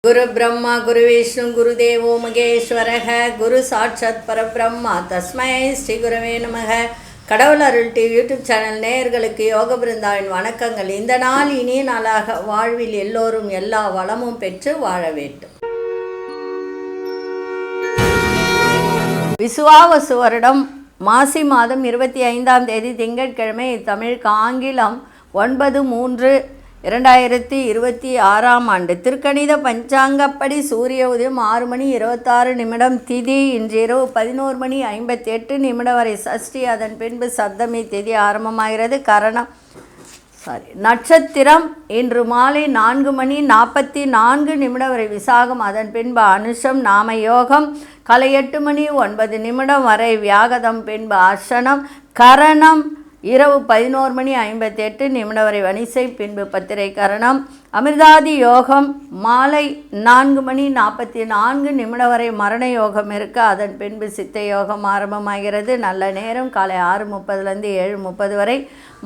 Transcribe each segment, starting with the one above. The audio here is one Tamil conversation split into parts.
குரு பிரம்மா குரு விஷ்ணு குரு தேவோ மகேஸ்வரக குரு சாட்சாத் பரபிரம்மா தஸ்மை ஸ்ரீ குருவே நமக. கடவுள் அருள் டிவி யூடியூப் சேனல் நேயர்களுக்கு யோக பிருந்தாவின் வணக்கங்கள். இந்த நாள் இனிய நாளாக வாழ்வில் எல்லோரும் எல்லா வளமும் பெற்று வாழ வேண்டும். விசுவாவசு வருடம் மாசி மாதம் 25ஆம் தேதி திங்கட்கிழமை, தமிழுக்கு ஆங்கிலம் 9/3/2026ஆம் ஆண்டு. திருக்கணித பஞ்சாங்கப்படி சூரிய உதயம் 6:26 திதி இன்று இரவு 11:58 வரை சஷ்டி, அதன் பின்பு சப்தமி திதி ஆரம்பமாகிறது. கரணம் நட்சத்திரம் இன்று மாலை 4:44 வரை விசாகம், அதன் பின்பு அனுஷம். நாம யோகம் காலை 8:09 வரை வியாகதம், பின்பு அர்ஷனம். கரணம் இரவு 11:58 வரை வணிசை, பின்பு பத்திரை கரணம். அமிர்தாதி யோகம் மாலை 4:44 வரை மரண யோகம் இருக்கு, அதன் பின்பு சித்த யோகம் ஆரம்பமாகிறது. நல்ல நேரம் காலை 6:30 7:30 வரை,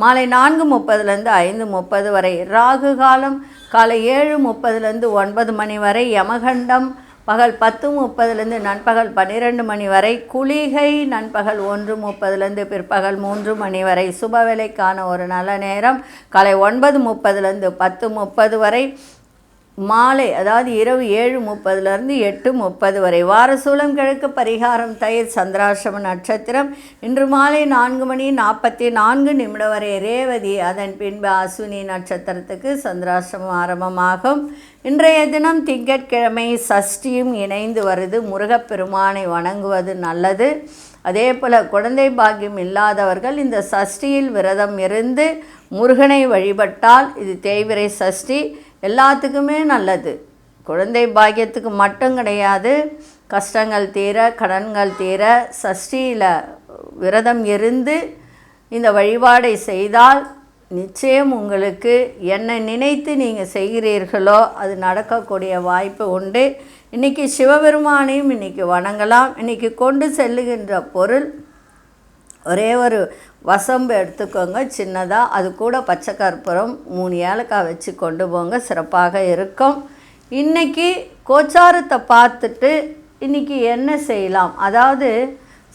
மாலை 4:30 5:30 வரை. ராகு காலம் காலை 7:30 9 வரை. யமகண்டம் பகல் 10:30 நண்பகல் 12 வரை. குளிகை நண்பகல் 1:30 பிற்பகல் 3 வரை. சுபவேளைக்கான ஒரு நல்ல நேரம் காலை 9:30 10:30 வரை, மாலை அதாவது இரவு 7:30 8:30 வரை. வாரசூலம் கிழக்கு, பரிகாரம் தயிர். சந்திராசிரம நட்சத்திரம் இன்று மாலை 4:44 வரை ரேவதி, அதன் பின்பு அஸ்வினி நட்சத்திரத்துக்கு சந்திராசிரமம் ஆரம்பமாகும். இன்றைய தினம் திங்கட்கிழமை, சஷ்டியும் இணைந்து வருது. முருகப்பெருமானை வணங்குவது நல்லது. அதே போல் குழந்தை பாக்கியம் இல்லாதவர்கள் இந்த சஷ்டியில் விரதம் இருந்து முருகனை வழிபட்டால் இது தேய்பிறை சஷ்டி, எல்லாத்துக்குமே நல்லது. குழந்தை பாக்கியத்துக்கு மட்டும் கிடையாது, கஷ்டங்கள் தீர கடன்கள் தீர சஷ்டியில் விரதம் இருந்து இந்த வழிபாடை செய்தால் நிச்சயம் உங்களுக்கு என்ன நினைத்து நீங்கள் செய்கிறீர்களோ அது நடக்கக்கூடிய வாய்ப்பு உண்டு. இன்றைக்கி சிவபெருமானையும் இன்றைக்கி வணங்கலாம். இன்றைக்கி கொண்டு செல்லுகின்ற பொருள் ஒரே ஒரு வசம்பு எடுத்துக்கோங்க சின்னதாக, அது கூட பச்சை கற்பூரம் 3 ஏலக்காய் வச்சு கொண்டு போங்க, சிறப்பாக இருக்கும். இன்றைக்கி கோச்சாரத்தை பார்த்துட்டு இன்றைக்கி என்ன செய்யலாம், அதாவது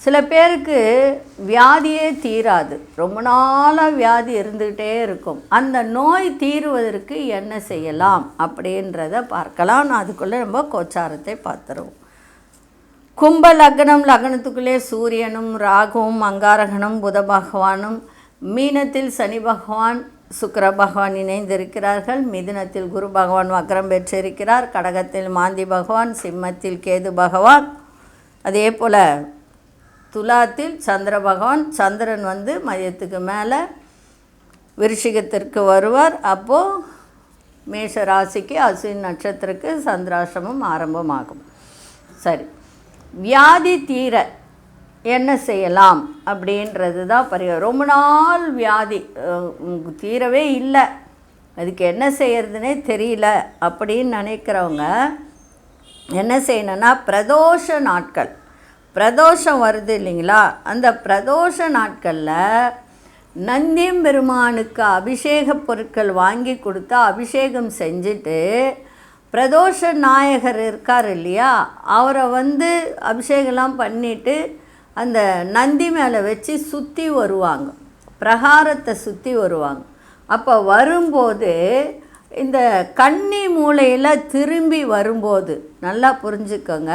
சில பேருக்கு வியாதியே தீராது, ரொம்ப நாளாக வியாதி இருந்துக்கிட்டே இருக்கும். அந்த நோய் தீருவதற்கு என்ன செய்யலாம் அப்படின்றத பார்க்கலாம். நான் அதுக்குள்ளே நம்ம கோச்சாரத்தை பார்த்துருவோம். கும்ப லக்னம், லக்னத்துக்குள்ளே சூரியனும் ராகுவும் அங்காரகனும் புத பகவானும், மீனத்தில் சனி பகவான் சுக்கிர பகவான் இணைந்திருக்கிறார்கள். மிதுனத்தில் குரு பகவான் வக்ரம் பெற்றிருக்கிறார். கடகத்தில் மாந்தி பகவான், சிம்மத்தில் கேது பகவான், அதே போல் துலாத்தில் சந்திர பகவான். சந்திரன் மதியத்துக்கு மேலே விருஷிகத்திற்கு வருவார். அப்போது மேஷ ராசிக்கு அஸ்வினி நட்சத்திரக்கு சந்திராசிரமம் ஆரம்பமாகும். சரி, வியாதி தீர என்ன செய்யலாம் அப்படின்றது தான் ரொம்ப நாள் வியாதி தீரவே இல்லை, அதுக்கு என்ன செய்யறதுனே தெரியல அப்படின்னு நினைக்கிறவங்க என்ன செய்யணும்னா, பிரதோஷ நாட்கள், பிரதோஷம் வருது இல்லைங்களா, அந்த பிரதோஷ நாட்களில் நந்தியம்பெருமானுக்கு அபிஷேக பொருட்கள் வாங்கி கொடுத்தா அபிஷேகம் செஞ்சுட்டு, பிரதோஷ நாயகர் இருக்கார் இல்லையா, அவரை அபிஷேகம்லாம் பண்ணிவிட்டு அந்த நந்தி மேலே வச்சு சுற்றி வருவாங்க, பிரகாரத்தை சுற்றி வருவாங்க. அப்போ வரும்போது இந்த கன்னி மூலையில் திரும்பி வரும்போது நல்லா புரிஞ்சுக்கோங்க,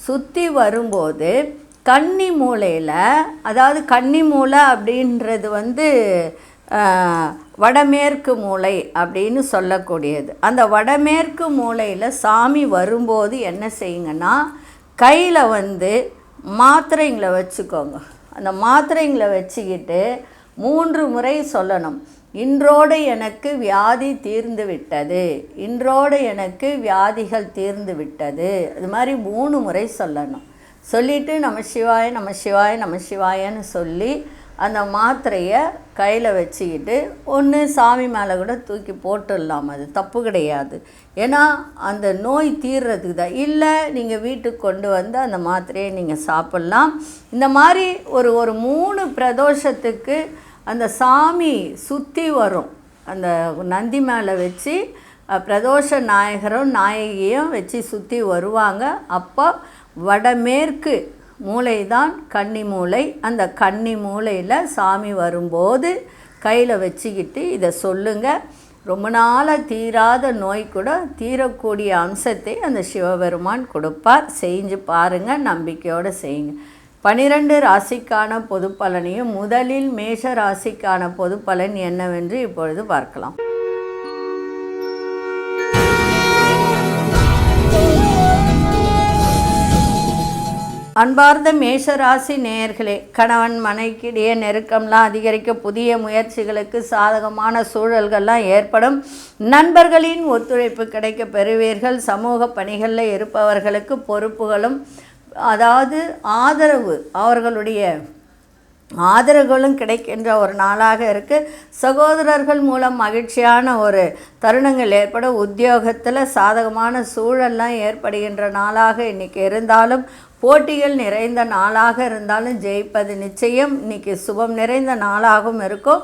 சுற்றி வரும்போது கன்னி மூலையில், அதாவது கன்னி மூலை அப்படின்றது வடமேற்கு மூலை அப்படின்னு சொல்லக்கூடியது. அந்த வடமேற்கு மூலையில் சாமி வரும்போது என்ன செய்யுங்கன்னா, கையில் மாத்திரைங்களை வச்சுக்கோங்க. அந்த மாத்திரைங்களை வச்சுக்கிட்டு 3 முறை சொல்லணும், இன்றோடு எனக்கு வியாதி தீர்ந்து விட்டது, இன்றோடு எனக்கு வியாதிகள் தீர்ந்து விட்டது. அது மாதிரி 3 முறை சொல்லணும். சொல்லிவிட்டு நம சிவாய நம சிவாய நம சிவாயன்னு சொல்லி அந்த மாத்திரையை கையில் வச்சுக்கிட்டு ஒன்று சாமி மேலே கூட தூக்கி போட்டுடலாம், அது தப்பு கிடையாது. ஏன்னா அந்த நோய் தீர்றதுக்கு தான். இல்லை நீங்கள் வீட்டுக்கு கொண்டு அந்த மாத்திரையை நீங்கள் சாப்பிட்லாம். இந்த மாதிரி ஒரு 3 பிரதோஷத்துக்கு அந்த சாமி சுற்றி வரும், அந்த நந்தி மேலே வச்சு பிரதோஷ நாயகரும் நாயகியும் வச்சு சுற்றி வருவாங்க. அப்போ வடமேற்கு மூலை தான் கன்னி மூலை. அந்த கன்னி மூலையில் சாமி வரும்போது கையில் வச்சுக்கிட்டு இதை சொல்லுங்கள். ரொம்ப நாளாக தீராத நோய் கூட தீரக்கூடிய அம்சத்தை அந்த சிவபெருமான் கொடுப்பார். செஞ்சு பாருங்கள், நம்பிக்கையோடு செய்யுங்க. 12 ராசிக்கான பொது பலனையும் முதலில் மேஷ ராசிக்கான பொது பலன் என்னவென்று இப்பொழுது பார்க்கலாம். அன்பார்ந்த மேஷராசி நேயர்களே, கணவன் மனைவிக்கிடையே நெருக்கம்லாம் அதிகரிக்க, புதிய முயற்சிகளுக்கு சாதகமான சூழல்கள்லாம் ஏற்படும். நண்பர்களின் ஒத்துழைப்பு கிடைக்க பெறுவீர்கள். சமூக பணிகளில் இருப்பவர்களுக்கு பொறுப்புகளும் அதாவது அவர்களுடைய ஆதரவுகளும் கிடைக்கின்ற ஒரு நாளாக இருக்குது. சகோதரர்கள் மூலம் மகிழ்ச்சியான ஒரு தருணங்கள் ஏற்பட, உத்தியோகத்தில் சாதகமான சூழல்லாம் ஏற்படுகின்ற நாளாக இன்றைக்கி இருந்தாலும், போட்டிகள் நிறைந்த நாளாக இருந்தாலும் ஜெயிப்பது நிச்சயம். இன்றைக்கி சுபம் நிறைந்த நாளாகவும் இருக்கும்.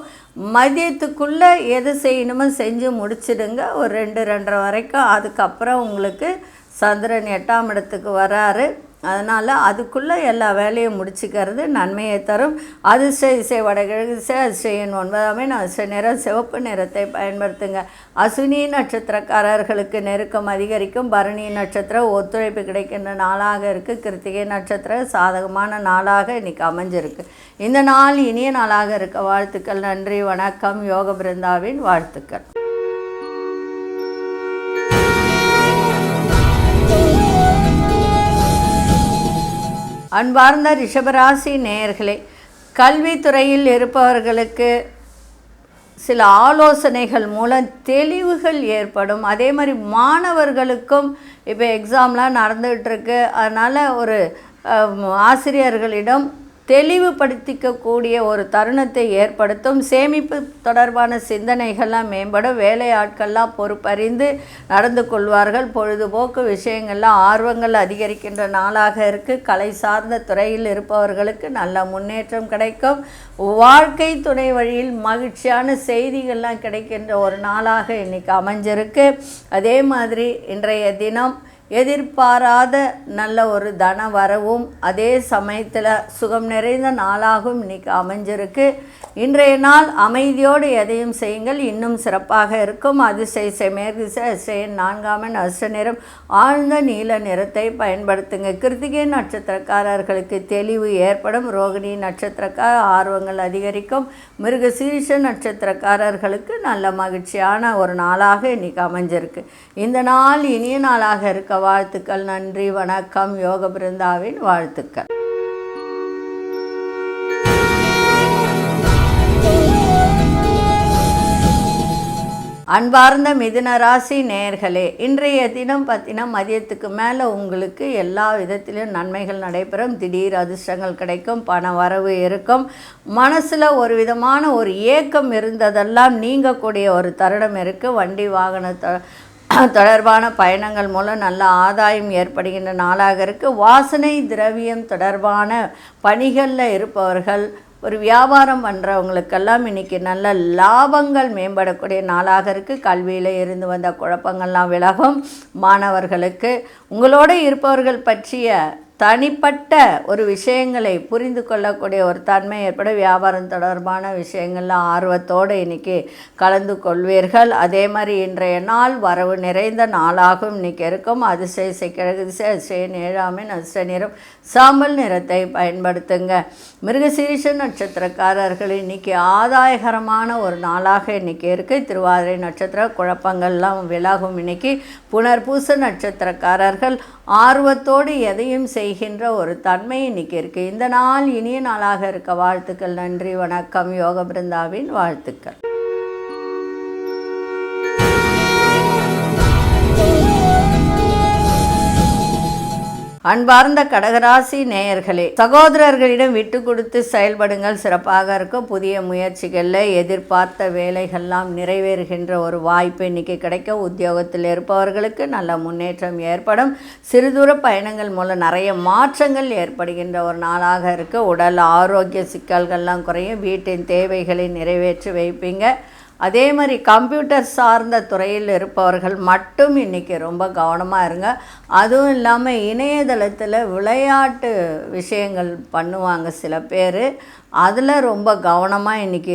மதியத்துக்குள்ளே எது செய்யணுமோ செஞ்சு முடிச்சிடுங்க. ஒரு 2-2:30 வரைக்கும். அதுக்கப்புறம் உங்களுக்கு சந்திரன் 8ஆம் இடத்துக்கு வராரு. அதனால் அதுக்குள்ளே எல்லா வேலையும் முடிச்சுக்கிறது நன்மையை தரும். அதிர்ஷ்ட இசை வடகிழக்கு திசை, அதிர்ஷ்ட எண் 9. அதிர்ஷ்ட நிறம் சிவப்பு நிறத்தை பயன்படுத்துங்க. அஸ்வினி நட்சத்திரக்காரர்களுக்கு நெருக்கம் அதிகரிக்கும். பரணி நட்சத்திரம் ஒத்துழைப்பு கிடைக்கின்ற நாளாக இருக்குது. கிருத்திகை நட்சத்திரம் சாதகமான நாளாக இன்றைக்கி அமைஞ்சிருக்கு. இந்த நாள் இனிய நாளாக இருக்க வாழ்த்துக்கள். நன்றி, வணக்கம். யோக பிருந்தாவின் வாழ்த்துக்கள். அன்பார்ந்த ரிஷபராசி நேயர்களே, கல்வித்துறையில் இருப்பவர்களுக்கு சில ஆலோசனைகள் மூலம் தெளிவுகள் ஏற்படும். அதே மாதிரி மாணவர்களுக்கும் இப்போ எக்ஸாம்லாம் நடந்துகிட்ருக்கு. அதனால் ஒரு ஆசிரியர்களிடம் தெளிவுபடுத்திக்கக்கூடிய ஒரு தருணத்தை ஏற்படுத்தும். சேமிப்பு தொடர்பான சிந்தனைகள்லாம் மேம்படும். வேலையாட்கள்லாம் பொறுப்பறிந்து நடந்து கொள்வார்கள். பொழுதுபோக்கு விஷயங்கள்லாம் ஆர்வங்கள் அதிகரிக்கின்ற நாளாக இருக்குது. கலை சார்ந்த துறையில் இருப்பவர்களுக்கு நல்ல முன்னேற்றம் கிடைக்கும். வாழ்க்கை துணை வழியில் மகிழ்ச்சியான செய்திகள்லாம் கிடைக்கின்ற ஒரு நாளாக இன்றைக்கி அமைஞ்சிருக்கு. அதே மாதிரி இன்றைய தினம் எதிர்பாராத நல்ல ஒரு தன வரவும் அதே சமயத்தில் சுகம் நிறைந்த நாளாகவும் இன்றைக்கி அமைஞ்சிருக்கு. இன்றைய நாள் அமைதியோடு எதையும் செய்யுங்கள், இன்னும் சிறப்பாக இருக்கும். அதிர்ஷ்ட மேற்கு திசை, அதிர்ஷ்ட எண் 4. அதிர்ஷ்ட நிறம் ஆழ்ந்த நீல நிறத்தை பயன்படுத்துங்க. கிருத்திகை நட்சத்திரக்காரர்களுக்கு தெளிவு ஏற்படும். ரோகிணி நட்சத்திரக்கார ஆர்வங்கள் அதிகரிக்கும். மிருகசீரிஷ நட்சத்திரக்காரர்களுக்கு நல்ல மகிழ்ச்சியான ஒரு நாளாக இன்றைக்கி அமைஞ்சிருக்கு. இந்த நாள் இனிய நாளாக இருக்க வாழ்த்துக்கள். நன்றி, வணக்கம். யோக பிருந்தாவின் வாழ்த்துக்கள். அன்பார்ந்த மிதுன ராசி நேயர்களே, இன்றைய தினம் பார்த்தினா மதியத்துக்கு மேலே உங்களுக்கு எல்லா விதத்திலும் நன்மைகள் நடைபெறும். திடீர் அதிர்ஷ்டங்கள் கிடைக்கும். பண வரவு இருக்கும். மனசில் ஒரு விதமான ஒரு ஏக்கம் இருந்ததெல்லாம் நீங்கக்கூடிய ஒரு தருணம் இருக்குது. வண்டி வாகன தொடர்பான பயணங்கள் மூலம் நல்ல ஆதாயம் ஏற்படுகின்ற நாளாக இருக்குது. வாசனை திரவியம் தொடர்பான பணிகளில் இருப்பவர்கள், ஒரு வியாபாரம் பண்ணுறவங்களுக்கெல்லாம் இன்றைக்கி நல்ல லாபங்கள் மேம்படக்கூடிய நாளாக இருக்குது. கல்வியில் இருந்து வந்த குழப்பங்கள்லாம் விலகும். மாணவர்களுக்கு உங்களோடு இருப்பவர்கள் பற்றிய தனிப்பட்ட ஒரு விஷயங்களை புரிந்து கொள்ளக்கூடிய ஒரு தன்மை ஏற்பட, வியாபாரம் தொடர்பான விஷயங்கள்ல ஆர்வத்தோடு இன்றைக்கி கலந்து கொள்வீர்கள். அதே மாதிரி இன்றைய நாள் வரவு நிறைந்த நாளாகவும் இன்றைக்கி இருக்கும். அதிர்ஷ்ட கிழக்கு திசை, அதிர்ஷ்ட 7. அதிர்ஷ்ட நிறம் சாம்பல் நிறத்தை பயன்படுத்துங்க. மிருகசீரிஷ நட்சத்திரக்காரர்கள் இன்றைக்கி ஆதாயகரமான ஒரு நாளாக இன்றைக்கி இருக்குது. திருவாதிரை நட்சத்திர குழப்பங்கள்லாம் விலகும். இன்றைக்கி புனர்பூச நட்சத்திரக்காரர்கள் ஆர்வத்தோடு எதையும் செய்கின்ற ஒரு தன்மை இன்றைக்கி இருக்குது. இந்த நாள் இனிய நாளாக இருக்க வாழ்த்துக்கள். நன்றி, வணக்கம். யோக பிருந்தாவின் வாழ்த்துக்கள். அன்பார்ந்த கடகராசி நேயர்களே, சகோதரர்களிடம் விட்டு கொடுத்து செயல்படுங்கள், சிறப்பாக இருக்கும். புதிய முயற்சிகளில் எதிர்பார்த்த வேலைகள்லாம் நிறைவேறுகின்ற ஒரு வாய்ப்பு இன்றைக்கி கிடைக்க, உத்தியோகத்தில் இருப்பவர்களுக்கு நல்ல முன்னேற்றம் ஏற்படும். சிறுதூர பயணங்கள் மூலம் நிறைய மாற்றங்கள் ஏற்படுகின்ற ஒரு நாளாக இருக்குது. உடல் ஆரோக்கிய சிக்கல்கள்லாம் குறையும். வீட்டின் தேவைகளை நிறைவேற்றி வைப்பீங்க. அதே மாதிரி கம்ப்யூட்டர் சார்ந்த துறையில் இருப்பவர்கள் மட்டும் இன்றைக்கி ரொம்ப கவனமாக இருங்க. அதுவும் இல்லாமல் இணையதளத்தில் விளையாட்டு விஷயங்கள் பண்ணுவாங்க சில பேர், அதில் ரொம்ப கவனமாக இன்றைக்கி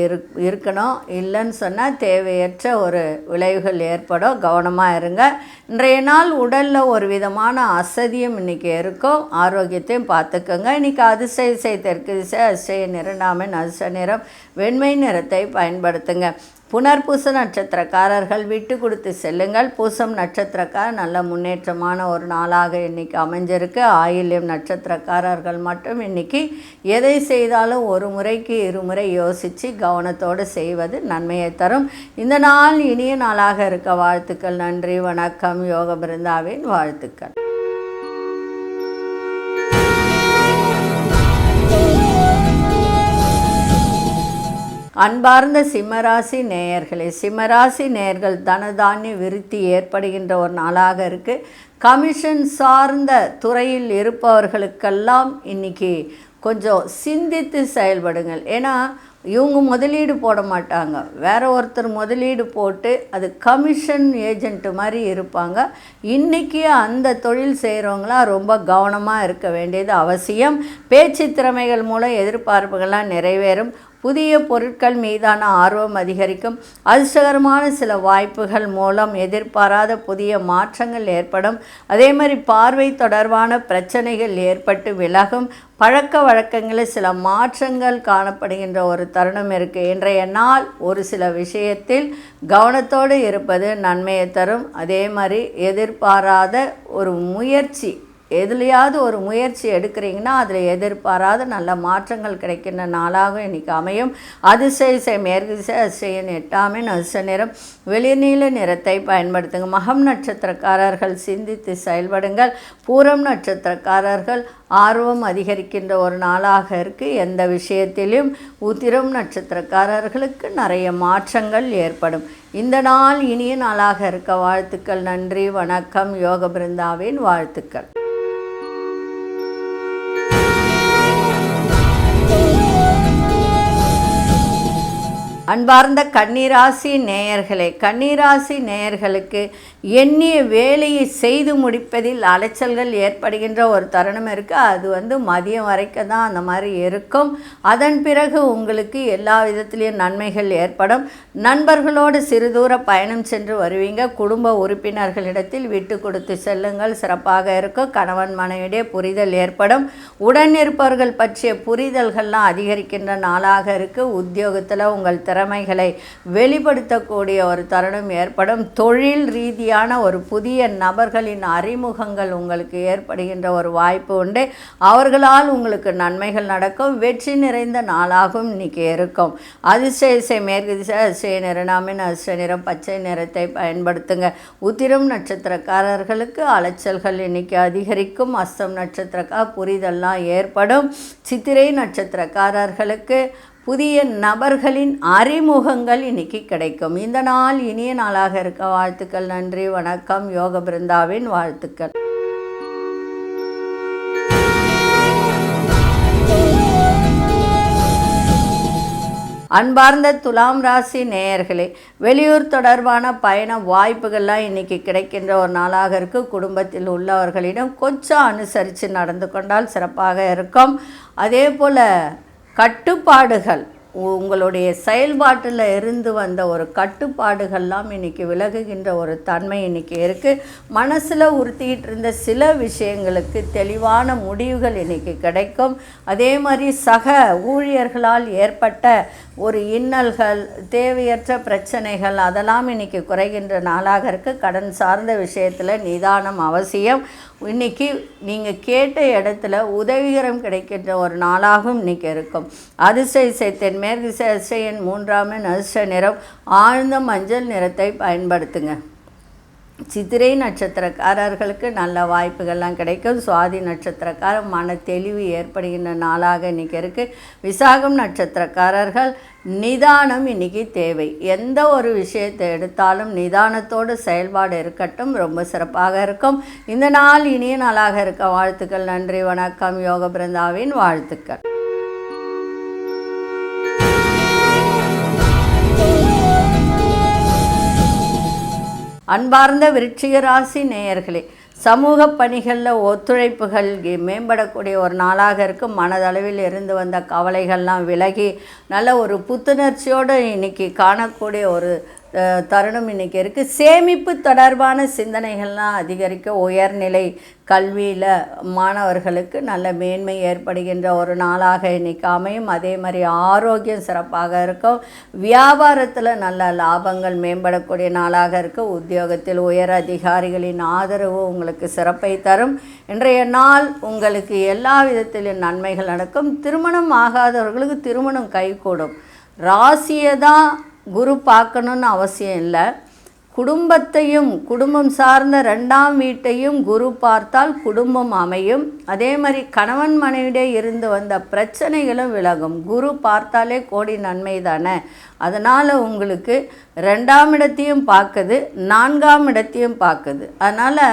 இருக்கணும். இல்லைன்னு சொன்னால் தேவையற்ற ஒரு விளைவுகள் ஏற்படும், கவனமாக இருங்க. இன்றைய நாள் உடலில் ஒரு விதமான அசதியும் இன்றைக்கி இருக்கும், ஆரோக்கியத்தையும் பார்த்துக்கோங்க. இன்றைக்கி அதிசய தெற்கு திசை, அதிசய நிறம் நாமன் அதிர்ஷ்ட நிறம் வெண்மை நிறத்தை பயன்படுத்துங்க. புனர்பூச நட்சத்திரக்காரர்கள் விட்டு கொடுத்து செல்லுங்கள். பூசம் நட்சத்திரக்காரர் நல்ல முன்னேற்றமான ஒரு நாளாக இன்றைக்கி அமைஞ்சிருக்கு. ஆயில்யம் நட்சத்திரக்காரர்கள் மட்டும் இன்றைக்கி எதை செய்தாலும் ஒரு முறைக்கு இருமுறை யோசித்து கவனத்தோடு செய்வது நன்மையை தரும். இந்த நாள் இனிய நாளாக இருக்க வாழ்த்துக்கள். நன்றி, வணக்கம். யோக பிருந்தாவின் வாழ்த்துக்கள். அன்பார்ந்த சிம்மராசி நேயர்களே, சிம்மராசி நேயர்கள் தனதானிய விருத்தி ஏற்படுகின்ற ஒரு நாளாக இருக்குது. கமிஷன் சார்ந்த துறையில் இருப்பவர்களுக்கெல்லாம் இன்றைக்கி கொஞ்சம் சிந்தித்து செயல்படுங்கள். ஏன்னா இவங்க முதலீடு போட மாட்டாங்க, வேற ஒருத்தர் முதலீடு போட்டு அது கமிஷன் ஏஜென்ட்டு மாதிரி இருப்பாங்க. இன்றைக்கி அந்த தொழில் செய்கிறவங்களாம் ரொம்ப கவனமாக இருக்க வேண்டியது அவசியம். பேச்சு திறமைகள் மூலம் எதிர்பார்ப்புகள்லாம் நிறைவேறும். புதிய பொருட்கள் மீதான ஆர்வம் அதிகரிக்கும். அதிர்ஷ்டகரமான சில வாய்ப்புகள் மூலம் எதிர்பாராத புதிய மாற்றங்கள் ஏற்படும். அதே மாதிரி பார்வை தொடர்பான பிரச்சனைகள் ஏற்பட்டு விலகும். பழக்க வழக்கங்களில் சில மாற்றங்கள் காணப்படுகின்ற ஒரு தருணம் இருக்குது. இன்றைய நாள் ஒரு சில விஷயத்தில் கவனத்தோடு இருப்பது நன்மையை தரும். அதே மாதிரி எதிர்பாராத ஒரு முயற்சி, எதுலையாவது ஒரு முயற்சி எடுக்கிறீங்கன்னா அதில் எதிர்பாராத நல்ல மாற்றங்கள் கிடைக்கின்ற நாளாக இன்றைக்கி அமையும். அதிசய மேற்கு திசை, அதிசயன் 8ஆம் அதிர்ஷ்ட நிறம் வெளிர்நீல நிறத்தை பயன்படுத்துங்க. மகம் நட்சத்திரக்காரர்கள் சிந்தித்து செயல்படுங்கள். பூரம் நட்சத்திரக்காரர்கள் ஆர்வம் அதிகரிக்கின்ற ஒரு நாளாக இருக்குது எந்த விஷயத்திலும். உத்திரம் நட்சத்திரக்காரர்களுக்கு நிறைய மாற்றங்கள் ஏற்படும். இந்த நாள் இனிய நாளாக இருக்க வாழ்த்துக்கள். நன்றி, வணக்கம். யோக பிருந்தாவின் வாழ்த்துக்கள். அன்பார்ந்த கன்னிராசி நேயர்களே, கன்னிராசி நேயர்களுக்கு எண்ணிய வேலையை செய்து முடிப்பதில் அலைச்சல்கள் ஏற்படுகின்ற ஒரு தருணம் இருக்குது. அது மதியம் வரைக்கும் தான் அந்த மாதிரி இருக்கும். அதன் பிறகு உங்களுக்கு எல்லா விதத்திலையும் நன்மைகள் ஏற்படும். நண்பர்களோடு சிறு தூர பயணம் சென்று வருவீங்க. குடும்ப உறுப்பினர்களிடத்தில் விட்டு கொடுத்து செல்லுங்கள், சிறப்பாக இருக்கும். கணவன் மனைவியிடையே புரிதல் ஏற்படும். உடன் இருப்பவர்கள் பற்றிய புரிதல்கள்லாம் அதிகரிக்கின்ற நாளாக இருக்குது. உத்தியோகத்தில் உங்கள் திறமைகளை வெளிப்படுத்தக்கூடிய ஒரு தருணம் ஏற்படும். தொழில் ரீதியான ஒரு புதிய நபர்களின் அறிமுகங்கள் உங்களுக்கு ஏற்படுகின்ற ஒரு வாய்ப்பு உண்டு. அவர்களால் உங்களுக்கு நன்மைகள் நடக்கும். வெற்றி நிறைந்த நாளாகவும் இன்றைக்கி இருக்கும். அதிசய மேற்கு திசை, அதிசய நிறநாமின் அதிர்ஷ்ட நிறம் பச்சை நிறத்தை பயன்படுத்துங்க. உத்திரம் நட்சத்திரக்காரர்களுக்கு அலைச்சல்கள் இன்றைக்கி அதிகரிக்கும். அஸ்தம் நட்சத்திரக்கார புரிதல்லாம் ஏற்படும். சித்திரை நட்சத்திரக்காரர்களுக்கு புதிய நபர்களின் அறிமுகங்கள் இன்றைக்கி கிடைக்கும். இந்த நாள் இனிய நாளாக இருக்க வாழ்த்துக்கள். நன்றி, வணக்கம். யோக பிருந்தாவின் வாழ்த்துக்கள். அன்பார்ந்த துலாம் ராசி நேயர்களே, வெளியூர் தொடர்பான பயண வாய்ப்புகள்லாம் இன்றைக்கி கிடைக்கின்ற ஒரு நாளாக இருக்குது. குடும்பத்தில் உள்ளவர்களிடம் கொஞ்சம் அனுசரித்து நடந்து கொண்டால் சிறப்பாக இருக்கும். அதே போல் கட்டுப்பாடுகள், உங்களுடைய செயல்பாட்டில் இருந்து வந்த ஒரு கட்டுப்பாடுகள்லாம் இன்றைக்கி விலகுகின்ற ஒரு தன்மை இன்றைக்கி இருக்குது. மனசில் உறுத்திக்கிட்டு இருந்த சில விஷயங்களுக்கு தெளிவான முடிவுகள் இன்றைக்கி கிடைக்கும். அதே மாதிரி சக ஊழியர்களால் ஏற்பட்ட ஒரு இன்னல்கள், தேவையற்ற பிரச்சனைகள் அதெல்லாம் இன்றைக்கி குறைகின்ற நாளாக இருக்குது. கடன் சார்ந்த விஷயத்தில் நிதானம் அவசியம். இன்றைக்கி நீங்கள் கேட்ட இடத்துல உதவிகரம் கிடைக்கின்ற ஒரு நாளாகவும் இன்றைக்கி இருக்கும். அதிசய தென்மேற்கு திசை, அதிசயன் 3ஆம் அதிர்ஷ்ட நிறம் ஆழ்ந்த மஞ்சள் நிறத்தை பயன்படுத்துங்க. சித்திரை நட்சத்திரக்காரர்களுக்கு நல்ல வாய்ப்புகள்லாம் கிடைக்கும். சுவாதி நட்சத்திரக்காரர் மன தெளிவு ஏற்படுகின்ற நாளாக இன்றைக்கி இருக்குது. விசாகம் நட்சத்திரக்காரர்கள் நிதானம் இன்றைக்கி தேவை. எந்த ஒரு விஷயத்தை எடுத்தாலும் நிதானத்தோடு செயல்பாடு இருக்கட்டும், ரொம்ப சிறப்பாக இருக்கும். இந்த நாள் இனிய நாளாக இருக்க வாழ்த்துக்கள். நன்றி, வணக்கம். யோக பிருந்தாவின் வாழ்த்துக்கள். அன்பார்ந்த விருச்சிக ராசி நேயர்களே, சமூக பணிகளில் ஒத்துழைப்புகள் மேம்படக்கூடிய ஒரு நாளாக இருக்கும். மனதளவில் இருந்து வந்த கவலைகள்லாம் விலகி நல்ல ஒரு புத்துணர்ச்சியோடு இன்றைக்கி காணக்கூடிய ஒரு தருணம் இன்றைக்கி இருக்குது. சேமிப்பு தொடர்பான சிந்தனைகள்லாம் அதிகரிக்க உயர்நிலை கல்வியில் மாணவர்களுக்கு நல்ல மேன்மை ஏற்படுகின்ற ஒரு நாளாக இன்றைக்கி அமையும். அதே மாதிரி ஆரோக்கியம் சிறப்பாக இருக்கும். வியாபாரத்தில் நல்ல லாபங்கள் மேம்படக்கூடிய நாளாக இருக்குது. உத்தியோகத்தில் உயர் அதிகாரிகளின் ஆதரவு உங்களுக்கு சிறப்பை தரும். இன்றைய நாள் உங்களுக்கு எல்லா விதத்திலும் நன்மைகள் நடக்கும். திருமணம் ஆகாதவர்களுக்கு திருமணம் கைகூடும். ராசியை தான் குரு பார்க்கணுன்னு அவசியம் இல்லை. குடும்பத்தையும் குடும்பம் சார்ந்த 2ஆம் வீட்டையும் குரு பார்த்தால் குடும்பம் அமையும். அதே மாதிரி கணவன் மனைவியிடையே இருந்து வந்த பிரச்சனைகளும் விலகும். குரு பார்த்தாலே கோடி நன்மை தானே. அதனால் உங்களுக்கு 2ஆம் இடத்தையும் பார்க்குது, 4ஆம் இடத்தையும் பார்க்குது. அதனால்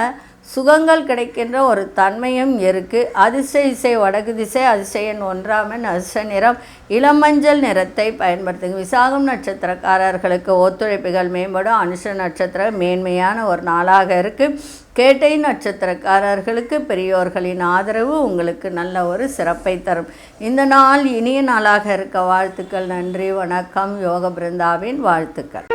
சுகங்கள் கிடைக்கின்ற ஒரு தன்மையும் இருக்குது. அதிர்ஷ்ட இசை வடக்கு திசை, அதிசயன் 1ஆம் எண், அதிர்ஷ்ட நிறம் இளமஞ்சள் நிறத்தை பயன்படுத்துங்க. விசாகம் நட்சத்திரக்காரர்களுக்கு ஒத்துழைப்புகள் மேம்படும். அனுஷ நட்சத்திரம் மேன்மையான ஒரு நாளாக இருக்குது. கேட்டை நட்சத்திரக்காரர்களுக்கு பெரியோர்களின் ஆதரவு உங்களுக்கு நல்ல ஒரு சிறப்பை தரும். இந்த நாள் இனிய நாளாக இருக்க வாழ்த்துக்கள். நன்றி, வணக்கம். யோக பிருந்தாவின் வாழ்த்துக்கள்.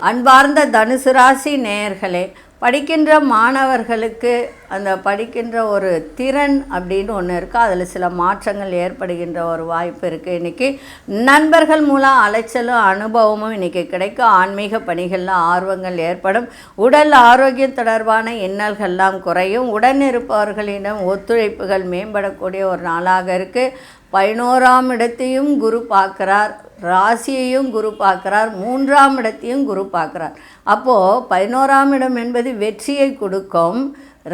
அன்பார்ந்த தனுசு ராசி நேயர்களே, படிக்கின்ற மாணவர்களுக்கு அந்த படிக்கின்ற ஒரு திறன் அப்படின்னு ஒன்று இருக்குது. அதில் சில மாற்றங்கள் ஏற்படுகின்ற ஒரு வாய்ப்பு இருக்குது. இன்றைக்கி நண்பர்கள் மூலம் அலைச்சலும் அனுபவமும் இன்றைக்கி கிடைக்கும். ஆன்மீக பணிகளில் ஆர்வங்கள் ஏற்படும். உடல் ஆரோக்கியம் தொடர்பான இன்னல்கள்லாம் குறையும். உடன் இருப்பவர்களிடம் ஒத்துழைப்புகள் மேம்படக்கூடிய ஒரு நாளாக இருக்குது. 11ஆம் இடத்தையும் குரு பார்க்குறார், ராசியையும் குரு பார்க்குறார், 3ஆம் இடத்தையும் குரு பார்க்குறார். அப்போது 11ஆம் இடம் என்பது வெற்றியை கொடுக்கும்.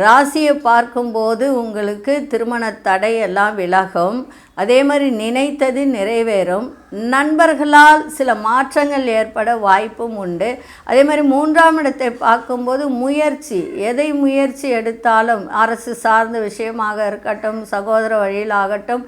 ராசியை பார்க்கும்போது உங்களுக்கு திருமண தடை எல்லாம் விலகும். அதே மாதிரி நினைத்தது நிறைவேறும். நண்பர்களால் சில மாற்றங்கள் ஏற்பட வாய்ப்பும் உண்டு. அதே மாதிரி 3ஆம் இடத்தை பார்க்கும்போது முயற்சி எடுத்தாலும் அரசு சார்ந்த விஷயமாக இருக்கட்டும், சகோதர வழியில் ஆகட்டும்,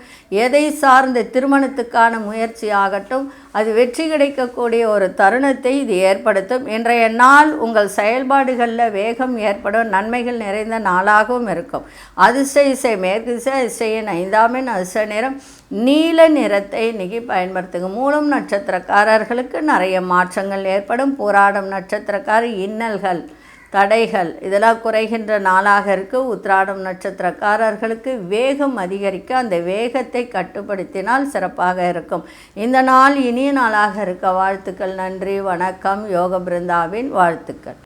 எதை சார்ந்த திருமணத்துக்கான முயற்சி ஆகட்டும், அது வெற்றி கிடைக்கக்கூடிய ஒரு தருணத்தை இது ஏற்படுத்தும். இன்றைய நாள் உங்கள் செயல்பாடுகளில் வேகம் ஏற்படும். நன்மைகள் நிறைந்த நாளாகவும் இருக்கும். அதிர்ஷ்ட இசை மேற்கு திசை, அதிர்ஷ்ட 5ஆம் எண், அதிர்ஷ்ட நிறம் நீல நிறத்தை இன்றைக்கி பயன்படுத்துங்க. மூலம் நட்சத்திரக்காரர்களுக்கு நிறைய மாற்றங்கள் ஏற்படும். போராடும் நட்சத்திரக்காரர் இன்னல்கள் தடைகள் இதெல்லாம் குறைகின்ற நாளாக இருக்குது. உத்திராடம் நட்சத்திரக்காரர்களுக்கு வேகம் அதிகரிக்க அந்த வேகத்தை கட்டுப்படுத்தினால் சிறப்பாக இருக்கும். இந்த நாள் இனிய நாளாக இருக்க வாழ்த்துக்கள். நன்றி, வணக்கம். யோக பிருந்தாவின் வாழ்த்துக்கள்.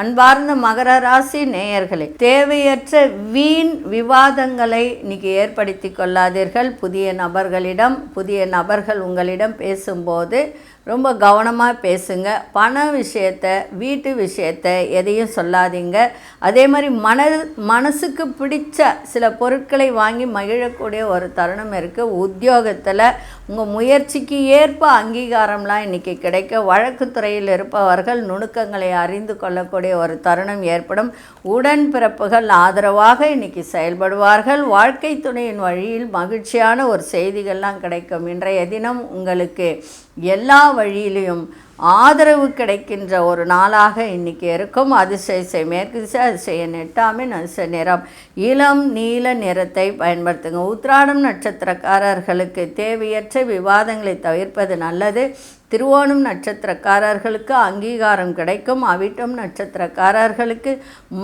அன்பார்ந்த மகர ராசி நேயர்களே, தேவையற்ற வீண் விவாதங்களை இன்னைக்கு ஏற்படுத்தி கொள்ளாதீர்கள். புதிய நபர்கள் உங்களிடம் பேசும்போது ரொம்ப கவனமாக பேசுங்க. பண விஷயத்தை, வீட்டு விஷயத்தை எதையும் சொல்லாதீங்க. அதே மாதிரி மனசுக்கு பிடிச்ச சில பொருட்களை வாங்கி மகிழக்கூடிய ஒரு தருணம் இருக்குது. உத்தியோகத்தில் உங்கள் முயற்சிக்கு ஏற்ப அங்கீகாரம்லாம் இன்றைக்கி கிடைக்க, வழக்குத்துறையில் இருப்பவர்கள் நுணுக்கங்களை அறிந்து கொள்ளக்கூடிய ஒரு தருணம் ஏற்படும். உடன்பிறப்புகள் ஆதரவாக இன்றைக்கி செயல்படுவார்கள். வாழ்க்கை துணையின் வழியில் மகிழ்ச்சியான ஒரு செய்திகள்லாம் கிடைக்கும். இன்றைய தினம் உங்களுக்கு எல்லா வழியிலையும் ஆதரவு கிடைக்கின்ற ஒரு நாளாக இன்றைக்கி இருக்கும். அதிசய மேற்கு திசை, அதிசய 8ஆம் எண், அதிசய நிறம் இளம் நீல நிறத்தை பயன்படுத்துங்க. உத்திராடம் நட்சத்திரக்காரர்களுக்கு தேவையற்ற விவாதங்களை தவிர்ப்பது நல்லது. திருவோணம் நட்சத்திரக்காரர்களுக்கு அங்கீகாரம் கிடைக்கும். அவிட்டம் நட்சத்திரக்காரர்களுக்கு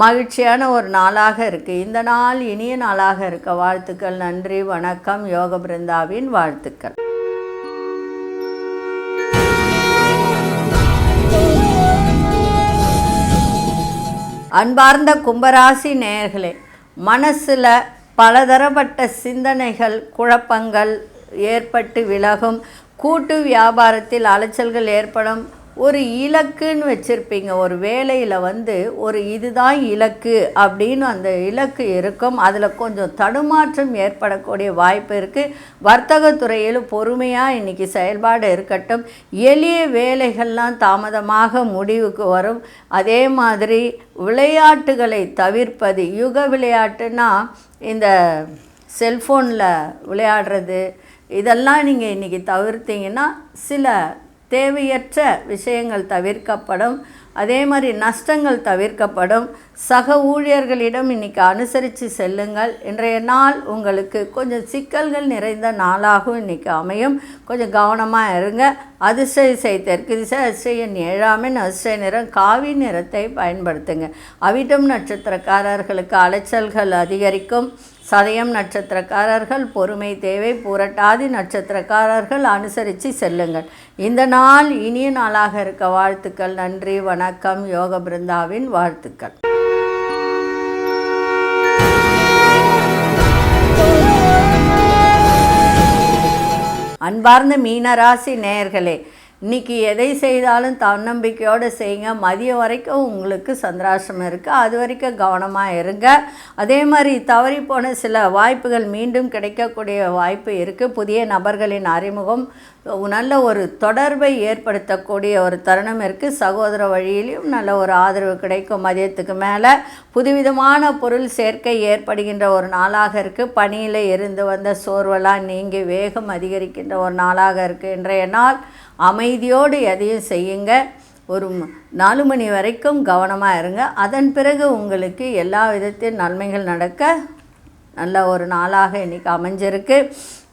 மகிழ்ச்சியான ஒரு நாளாக இருக்குது. இந்த நாள் இனிய நாளாக இருக்க வாழ்த்துக்கள். நன்றி, வணக்கம். யோக பிருந்தாவின் வாழ்த்துக்கள். அன்பார்ந்த கும்பராசி நேயர்களே, மனசில் பலதரப்பட்ட சிந்தனைகள், குழப்பங்கள் ஏற்பட்டு விலகும். கூட்டு வியாபாரத்தில் அலைச்சல்கள் ஏற்படும். ஒரு இலக்குன்னு வச்சுருப்பீங்க. ஒரு வேலையில் ஒரு இதுதான் இலக்கு அப்படின்னு அந்த இலக்கு இருக்கும். அதில் கொஞ்சம் தடுமாற்றம் ஏற்படக்கூடிய வாய்ப்பு இருக்குது. வர்த்தகத்துறையில் பொறுமையாக இன்றைக்கி செயல்பாடு இருக்கட்டும். எளிய வேலைகள்லாம் தாமதமாக முடிவுக்கு வரும். அதே மாதிரி விளையாட்டுகளை தவிர்ப்பது, யுக விளையாட்டுன்னா இந்த செல்ஃபோனில் விளையாடுறது, இதெல்லாம் நீங்கள் இன்றைக்கி தவிர்த்தீங்கன்னா சில தேவையற்ற விஷயங்கள் தவிர்க்கப்படும். அதே மாதிரி நஷ்டங்கள் தவிர்க்கப்படும். சக ஊழியர்களிடம் இன்றைக்கி அனுசரித்து செல்லுங்கள். இன்றைய நாள் உங்களுக்கு கொஞ்சம் சிக்கல்கள் நிறைந்த நாளாகவும் இன்றைக்கி அமையும். கொஞ்சம் கவனமாக இருங்க. அதிர்ஷ்ட திசை தெற்கு திசை, அதிர்ஷ்ட எண் 7 அதிர்ஷ்ட நிறம் காவி நிறத்தை பயன்படுத்துங்க. அவிட்டம் நட்சத்திரக்காரர்களுக்கு அலைச்சல்கள் அதிகரிக்கும். சதயம் நட்சத்திரக்காரர்கள் பொறுமை தேவை. பூரட்டாதி நட்சத்திரக்காரர்கள் அனுசரித்து செல்லுங்கள். இந்த நாள் இனிய நாளாக இருக்க வாழ்த்துக்கள். நன்றி, வணக்கம். யோக பிருந்தாவின் வாழ்த்துக்கள். அன்பார்ந்த மீனராசி நேயர்களே, இன்றைக்கி எதை செய்தாலும் தன்னம்பிக்கையோடு செய்யுங்க. மதியம் வரைக்கும் உங்களுக்கு சந்திராசிரமம் இருக்குது. அது வரைக்கும் கவனமாக இருங்க. அதே மாதிரி தவறி போன சில வாய்ப்புகள் மீண்டும் கிடைக்கக்கூடிய வாய்ப்பு இருக்குது. புதிய நபர்களின் அறிமுகம், நல்ல ஒரு தொடர்பை ஏற்படுத்தக்கூடிய ஒரு தருணம் இருக்குது. சகோதர வழியிலையும் நல்ல ஒரு ஆதரவு கிடைக்கும். மதியத்துக்கு மேலே புதுவிதமான பொருள் சேர்க்கை ஏற்படுகின்ற ஒரு நாளாக இருக்குது. பணியில் இருந்து வந்த சோர்வெல்லாம் நீங்கி வேகம் அதிகரிக்கின்ற ஒரு நாளாக இருக்குது. இன்றைய நாள் அமைதியோடு எதையும் செய்யுங்க. ஒரு 4 மணி வரைக்கும் கவனமாக இருங்க. அதன் பிறகு உங்களுக்கு எல்லா விதத்திலும் நன்மைகள் நடக்க நல்ல ஒரு நாளாக இன்றைக்கி அமைஞ்சிருக்கு.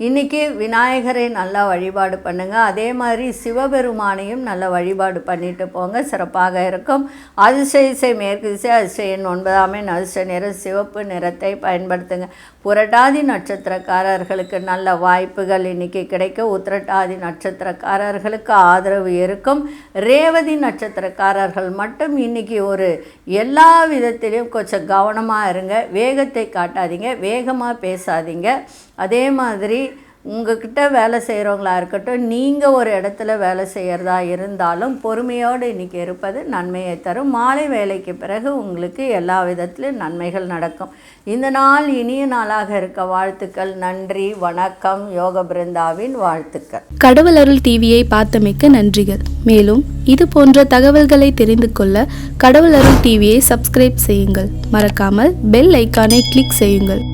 இன்றைக்கி விநாயகரை நல்லா வழிபாடு பண்ணுங்கள். அதே மாதிரி சிவபெருமானையும் நல்ல வழிபாடு பண்ணிட்டு போங்க, சிறப்பாக இருக்கும். அதிர்ஷ்ட திசை மேற்கு திசை, அதிர்ஷ்ட எண் 9 அதிர்ஷ்ட நிறம் சிவப்பு நிறத்தை பயன்படுத்துங்க. புரட்டாதி நட்சத்திரக்காரர்களுக்கு நல்ல வாய்ப்புகள் இன்றைக்கி கிடைக்கும். உத்திரட்டாதி நட்சத்திரக்காரர்களுக்கு ஆதரவு இருக்கும். ரேவதி நட்சத்திரக்காரர்கள் மட்டும் இன்றைக்கி எல்லா விதத்திலையும் கொஞ்சம் கவனமாக இருங்க. வேகத்தை காட்டாதீங்க, வேகமாக பேசாதீங்க. அதே மாதிரி உங்கள்கிட்ட வேலை செய்கிறவங்களா இருக்கட்டும், நீங்கள் ஒரு இடத்துல வேலை செய்கிறதா இருந்தாலும் பொறுமையோடு இன்றைக்கி இருப்பது நன்மையை தரும். மாலை வேலைக்கு பிறகு உங்களுக்கு எல்லா விதத்திலும் நன்மைகள் நடக்கும். இந்த நாள் இனிய நாளாக இருக்க வாழ்த்துக்கள். நன்றி, வணக்கம். யோக பிருந்தாவின் வாழ்த்துக்கள். கடவுள் அருள் டிவியை பார்த்தமைக்க நன்றிகள். மேலும் இது போன்ற தகவல்களை தெரிந்து கொள்ள கடவுள் அருள் டிவியை சப்ஸ்கிரைப் செய்யுங்கள். மறக்காமல் பெல் ஐக்கானை கிளிக் செய்யுங்கள்.